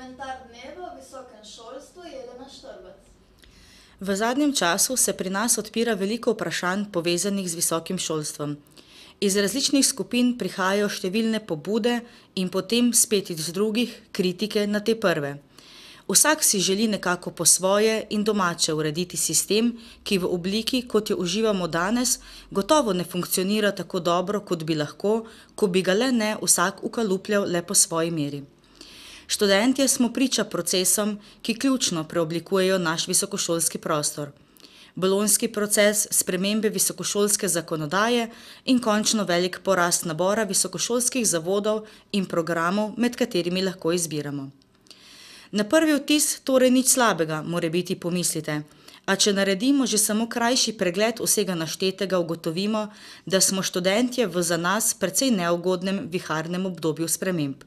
komentar dneva o visokem šolstvu Jelena Štrbac. V zadnjem času se pri nas odpira veliko vprašanj povezanih z visokim šolstvom. Iz različnih skupin prihajajo številne pobude in potem spet iz drugih kritike na te prve. Vsak si želi nekako po svoje in domače urediti sistem, ki v obliki, kot jo uživamo danes, gotovo ne funkcionira tako dobro, kot bi lahko, ko bi ga le ne vsak ukalupljal le po svoji meri. Študentje smo priča procesom, ki ključno preoblikujejo naš visokošolski prostor. Bolonjski proces, spremembe visokošolske zakonodaje in končno velik porast nabora visokošolskih zavodov in programov, med katerimi lahko izbiramo. Na prvi vtis torej nič slabega, morebiti pomislite, a če naredimo že samo krajši pregled vsega naštetega, ugotovimo, da smo študentje v za nas precej neugodnem viharnem obdobju sprememb.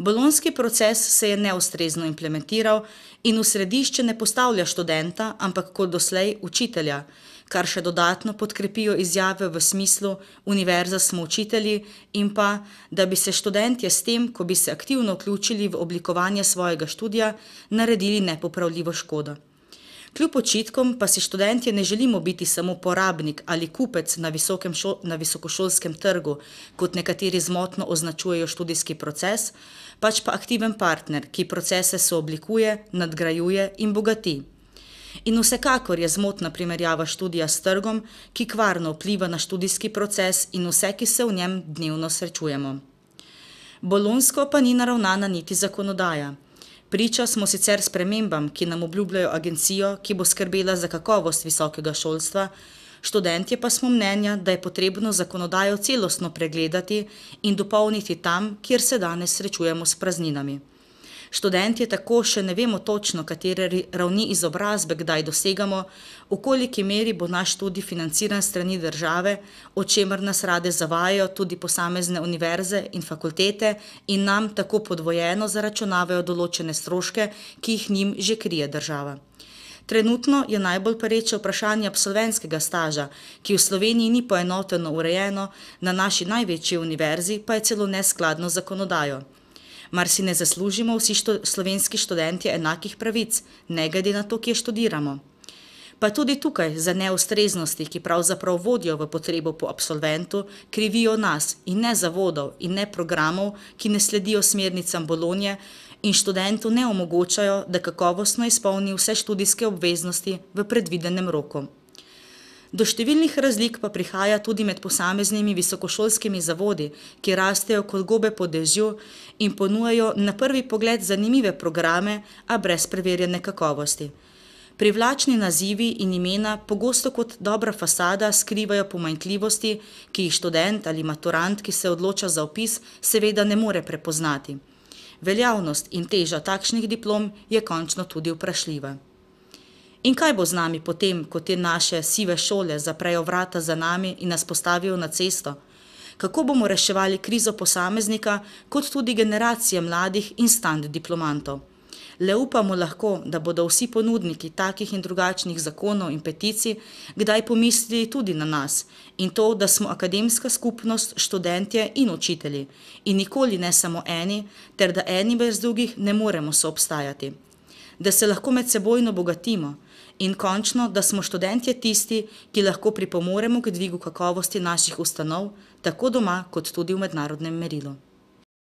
Bolonjski proces se je neustrezno implementiral in v središče ne postavlja študenta, ampak kot doslej učitelja, kar še dodatno podkrepijo izjave v smislu univerza smo učitelji in pa, da bi se študentje s tem, ko bi se aktivno vključili v oblikovanje svojega študija, naredili nepopravljivo škodo. Kljub očitkom pa si študentje ne želimo biti samo porabnik ali kupec na visokošolskem trgu, kot nekateri zmotno označujejo študijski proces, pač pa aktiven partner, ki procese sooblikuje, nadgrajuje in bogati. In vsekakor je zmotna primerjava študija s trgom, ki kvarno vpliva na študijski proces in vse, ki se v njem dnevno srečujemo. Bolonjsko pa ni naravnana niti zakonodaja. Priča smo sicer spremembam, ki nam obljubljajo agencijo, ki bo skrbela za kakovost visokega šolstva, študentje pa smo mnenja, da je potrebno zakonodajo celostno pregledati in dopolniti tam, kjer se danes srečujemo s prazninami. Študentje tako še ne vemo točno, katere ravni izobrazbe kdaj dosegamo, v koliki meri bo naš študij financiran strani države, o čemer nas rade zavajajo tudi posamezne univerze in fakultete in nam tako podvojeno zaračunavajo določene stroške, ki jih njim že krije država. Trenutno je najbolj pereče vprašanje absolventskega staža, ki v Sloveniji ni poenoteno urejeno, na naši največji univerzi pa je celo neskladno z zakonodajo. Mar si ne zaslužimo vsi slovenski študentje enakih pravic, ne glede na to, kje študiramo? Pa tudi tukaj za neustreznosti, ki pravzaprav vodijo v potrebo po absolventu, krivijo nas in ne zavodov in ne programov, ki ne sledijo smernicam Bolonje in študentu ne omogočajo, da kakovostno izpolni vse študijske obveznosti v predvidenem roku. Do številnih razlik pa prihaja tudi med posameznimi visokošolskimi zavodi, ki rastejo kot gobe po dežju in ponujajo na prvi pogled zanimive programe, a brez preverjene kakovosti. Privlačni nazivi in imena pogosto kot dobra fasada skrivajo pomanjkljivosti, ki jih študent ali maturant, ki se odloča za vpis, seveda ne more prepoznati. Veljavnost in teža takšnih diplom je končno tudi vprašljiva. In kaj bo z nami potem, ko te naše sive šole zaprejo vrata za nami in nas postavijo na cesto? Kako bomo reševali krizo posameznika, kot tudi generacije mladih in stand diplomantov? Le upamo lahko, da bodo vsi ponudniki takih in drugačnih zakonov in peticij kdaj pomislili tudi na nas in to, da smo akademska skupnost, študentje in učitelji in nikoli ne samo eni, ter da eni brez drugih ne moremo soobstajati. Da se lahko med sebojno bogatimo in končno, da smo študentje tisti, ki lahko pripomoremo k dvigu kakovosti naših ustanov, tako doma kot tudi v mednarodnem merilu.